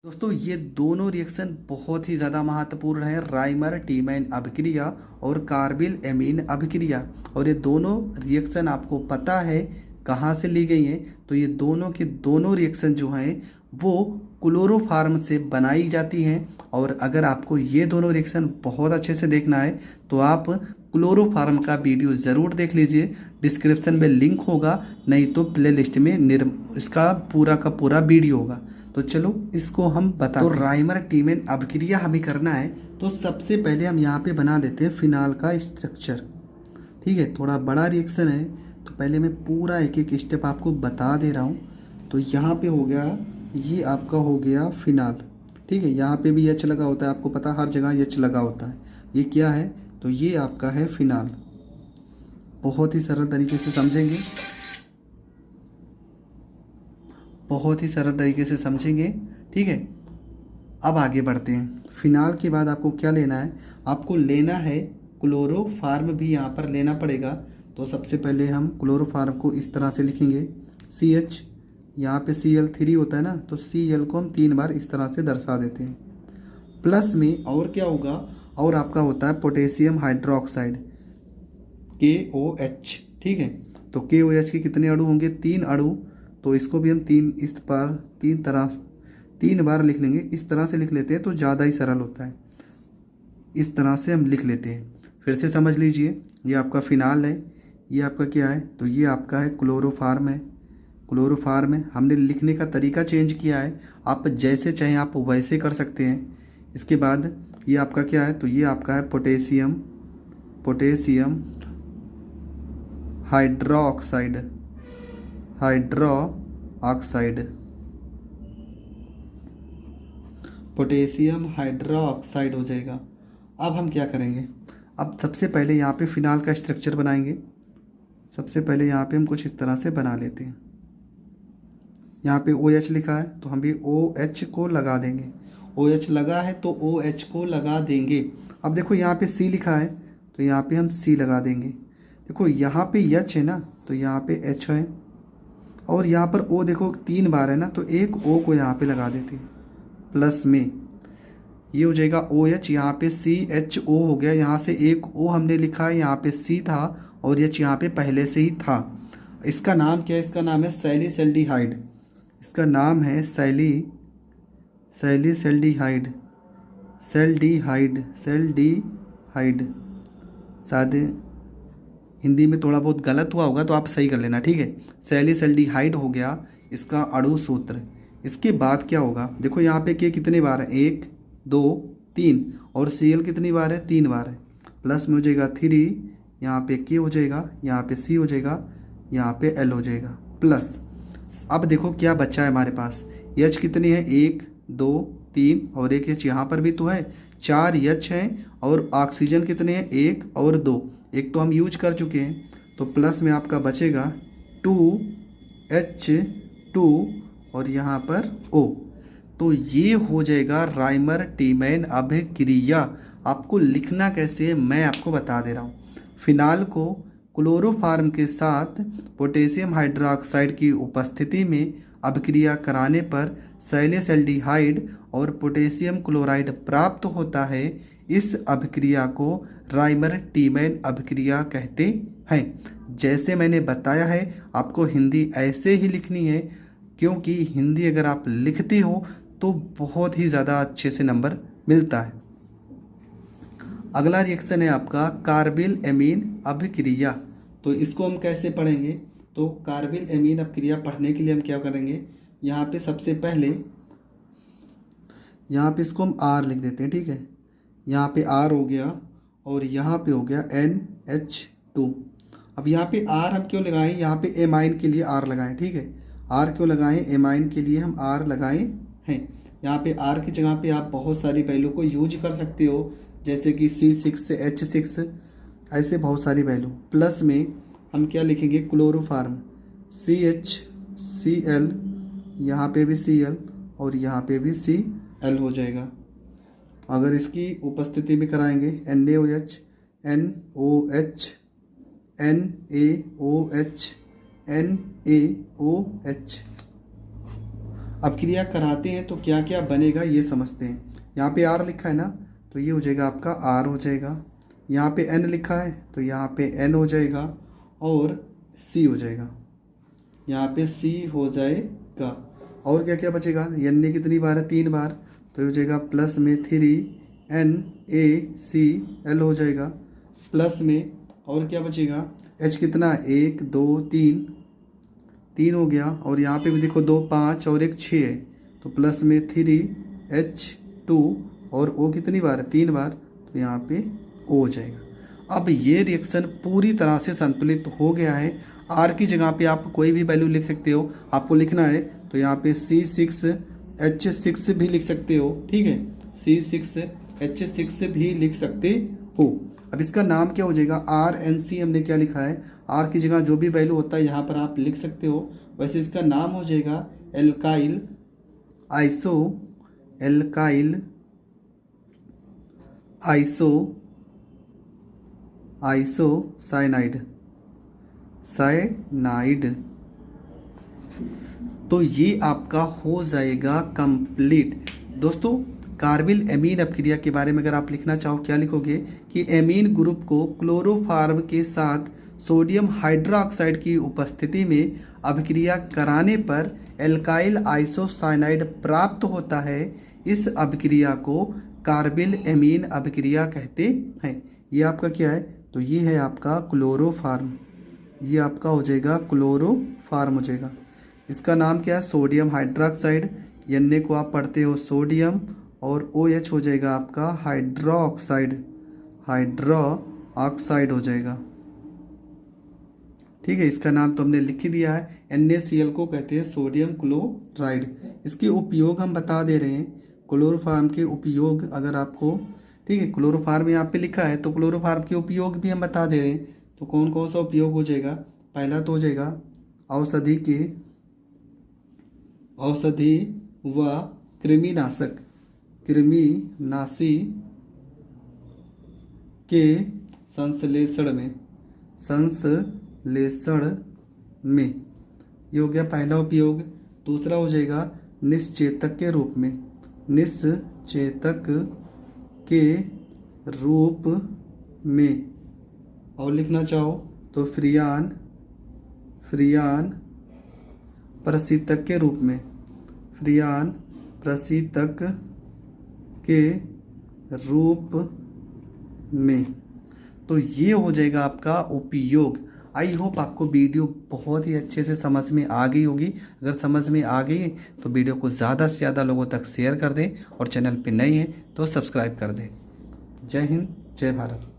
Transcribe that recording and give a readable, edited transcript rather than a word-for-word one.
दोस्तों ये दोनों रिएक्शन बहुत ही ज़्यादा महत्वपूर्ण है, राइमर टीमैन अभिक्रिया और कार्बिल एमीन अभिक्रिया। और ये दोनों रिएक्शन आपको पता है कहाँ से ली गई हैं? तो ये दोनों के दोनों रिएक्शन जो हैं वो क्लोरोफार्म से बनाई जाती हैं। और अगर आपको ये दोनों रिएक्शन बहुत अच्छे से देखना है तो आप क्लोरोफार्म का वीडियो ज़रूर देख लीजिए, डिस्क्रिप्शन में लिंक होगा, नहीं तो प्ले लिस्ट में इसका पूरा का पूरा वीडियो होगा। तो चलो इसको हम बता। तो राइमर टीमैन अभिक्रिया हमें करना है तो सबसे पहले हम यहाँ पे बना लेते हैं फिनाल का स्ट्रक्चर। ठीक है, थोड़ा बड़ा रिएक्शन है तो पहले मैं पूरा एक एक स्टेप आपको बता दे रहा हूँ। तो यहाँ पे हो गया, ये आपका हो गया फिनाल। ठीक है, यहाँ पे भी एच लगा होता है, आपको पता हर जगह एच लगा होता है। ये क्या है? तो ये आपका है फिनाल। बहुत ही सरल तरीके से समझेंगे, बहुत ही सरल तरीके से समझेंगे। ठीक है, अब आगे बढ़ते हैं। फिनाल के बाद आपको क्या लेना है? आपको लेना है क्लोरोफार्म, भी यहाँ पर लेना पड़ेगा। तो सबसे पहले हम क्लोरोफार्म को इस तरह से लिखेंगे, CH, यहाँ पे Cl3 होता है ना, तो Cl को हम 3 बार इस तरह से दर्शा देते हैं। प्लस में और क्या होगा? और आपका होता है पोटेशियम हाइड्रोक्साइड, KOH। ठीक है, तो KOH के कितने अणु होंगे? 3 अणु। तो इसको भी हम तीन बार लिख लेंगे। इस तरह से लिख लेते हैं तो ज़्यादा ही सरल होता है, इस तरह से हम लिख लेते हैं। फिर से समझ लीजिए, ये आपका फिनाल है, ये आपका क्या है? तो ये आपका है क्लोरोफार्म है। क्लोरोफार्म है, हमने लिखने का तरीका चेंज किया है, आप जैसे चाहें आप वैसे कर सकते हैं। इसके बाद ये आपका क्या है? तो ये आपका है पोटेशियम हाइड्रोक्साइड पोटेशियम हाइड्रोक्साइड हो जाएगा। अब हम क्या करेंगे? अब सबसे पहले यहाँ पे फिनाल का स्ट्रक्चर बनाएंगे। सबसे पहले यहाँ पे हम कुछ इस तरह से बना लेते हैं। यहाँ पे OH लिखा है तो हम भी OH को लगा देंगे। OH लगा है तो OH को लगा देंगे। अब देखो यहाँ पे C लिखा है तो यहाँ पे हम C लगा देंगे। देखो यहाँ पे H है ना, तो यहाँ पे H है। और यहाँ पर O देखो 3 बार है ना, तो एक O को यहाँ पे लगा देते हैं। प्लस में ये हो जाएगा OH, यहाँ पे CHO हो गया। यहाँ से एक O हमने लिखा है, यहाँ पे C था और H यहाँ पे पहले से ही था। इसका नाम क्या है? इसका नाम है सैलिसल्डिहाइड। इसका नाम है सैलिसल्डिहाइड। शायद हिंदी में थोड़ा बहुत गलत हुआ होगा तो आप सही कर लेना। ठीक है, सैलिसल्डिहाइड हो गया इसका अणु सूत्र। इसके बाद क्या होगा? देखो यहाँ पे के कितने बार है? 1 2 3, और Cl कितनी बार है? 3 बार है। प्लस में हो जाएगा 3, यहाँ पे के हो जाएगा, यहाँ पे C हो जाएगा, यहाँ पे L हो जाएगा प्लस। अब देखो क्या बच्चा है हमारे पास? H कितनी है? 1 2 3 और एक H यहाँ पर भी तो है, 4 H हैं। और ऑक्सीजन कितने हैं? 1 और 2, एक तो हम यूज कर चुके हैं। तो प्लस में आपका बचेगा 2H2 और यहाँ पर O। तो ये हो जाएगा राइमर टीमैन अभिक्रिया। आपको लिखना कैसे है मैं आपको बता दे रहा हूँ। फिनाल को क्लोरोफार्म के साथ पोटेशियम हाइड्रोक्साइड की उपस्थिति में अभिक्रिया कराने पर सैलिसल्डिहाइड और पोटेशियम क्लोराइड प्राप्त होता है। इस अभिक्रिया को राइमर टीमैन अभिक्रिया कहते हैं। जैसे मैंने बताया है, आपको हिंदी ऐसे ही लिखनी है, क्योंकि हिंदी अगर आप लिखते हो तो बहुत ही ज़्यादा अच्छे से नंबर मिलता है। अगला रिएक्शन है आपका कार्बिल एमीन अभिक्रिया। तो इसको हम कैसे पढ़ेंगे? तो कार्बिल एमीन अभिक्रिया पढ़ने के लिए हम क्या करेंगे? यहाँ पे सबसे पहले यहाँ पे इसको हम R लिख देते हैं। ठीक है, यहाँ पे R हो गया और यहाँ पे हो गया NH2। अब यहाँ पे R हम क्यों लगाएं? यहाँ पे एमाइन के लिए R लगाएं। ठीक है, R क्यों लगाएं? एमाइन के लिए हम R लगाए हैं। यहाँ पे R की जगह पे आप बहुत सारी वैल्यू को यूज कर सकते हो, जैसे कि C6 से H6, ऐसे बहुत सारी वैल्यू। प्लस में हम क्या लिखेंगे? क्लोरोफार्म, CHCl, यहाँ पे भी Cl और यहाँ पे भी Cl हो जाएगा। अगर इसकी उपस्थिति में कराएंगे NaOH, NOH, NaOH, NaOH। अपक्रिया कराते हैं तो क्या क्या बनेगा ये समझते हैं। यहाँ पे R लिखा है ना, तो ये हो जाएगा आपका R हो जाएगा। यहाँ पे N लिखा है तो यहाँ पे N हो जाएगा और C हो जाएगा, यहाँ पे C हो जाएगा। और क्या क्या बचेगा, N ने कितनी बार है, 3 बार, तो ये हो जाएगा प्लस में 3NaCl हो जाएगा प्लस में। और क्या बचेगा, H कितना, 1 2 3 हो गया। और यहाँ पे भी देखो 2 5 और 1 6 है, तो प्लस में 3H2 और O कितनी बार है, 3 बार, तो यहाँ पे O हो जाएगा। अब ये रिएक्शन पूरी तरह से संतुलित हो गया है। R की जगह पे आप कोई भी वैल्यू लिख सकते हो, आपको लिखना है तो यहाँ पे C6H6 भी लिख सकते हो, ठीक है, C6H6 भी लिख सकते हो। अब इसका नाम क्या हो जाएगा, RNC हमने क्या लिखा है, R की जगह जो भी वैल्यू होता है यहाँ पर आप लिख सकते हो। वैसे इसका नाम हो जाएगा एल्काइल आइसोसाइनाइड। तो ये आपका हो जाएगा कंप्लीट। दोस्तों कार्बिल एमीन अपक्रिया के बारे में अगर आप लिखना चाहो क्या लिखोगे कि एमीन ग्रुप को क्लोरोफॉर्म के साथ सोडियम हाइड्रोक्साइड की उपस्थिति में अभिक्रिया कराने पर एल्काइल आइसोसाइनाइड प्राप्त होता है। इस अभिक्रिया को कार्बिल एमीन अभिक्रिया कहते हैं। ये आपका क्या है, तो ये है आपका क्लोरोफॉर्म, ये आपका हो जाएगा क्लोरोफॉर्म हो जाएगा। इसका नाम क्या है, सोडियम हाइड्रोक्साइड, Na को आप पढ़ते हो सोडियम, और OH हो जाएगा आपका हाइड्रोक्साइड हो जाएगा, ठीक है। इसका नाम तो हमने लिख ही दिया है। NaCl को कहते हैं सोडियम क्लोराइड। इसके उपयोग हम बता दे रहे हैं, क्लोरोफॉर्म के उपयोग अगर आपको, ठीक है, क्लोरोफॉर्म यहाँ पे लिखा है तो क्लोरोफॉर्म के उपयोग भी हम बता दे रहे हैं। तो कौन कौन सा उपयोग हो जाएगा, पहला तो हो जाएगा औषधि व कृमिनाशी के संश्लेषण में ये हो गया पहला उपयोग। दूसरा हो जाएगा निश्चेतक के रूप में और लिखना चाहो तो फ्रियान प्रशीतक के रूप में, फ्रियान प्रशीतक के रूप में। तो ये हो जाएगा आपका उपयोग। आई होप आपको वीडियो बहुत ही अच्छे से समझ में आ गई होगी। अगर समझ में आ गई तो वीडियो को ज़्यादा से ज़्यादा लोगों तक शेयर कर दें और चैनल पे नए हैं तो सब्सक्राइब कर दें। जय हिंद, जय भारत।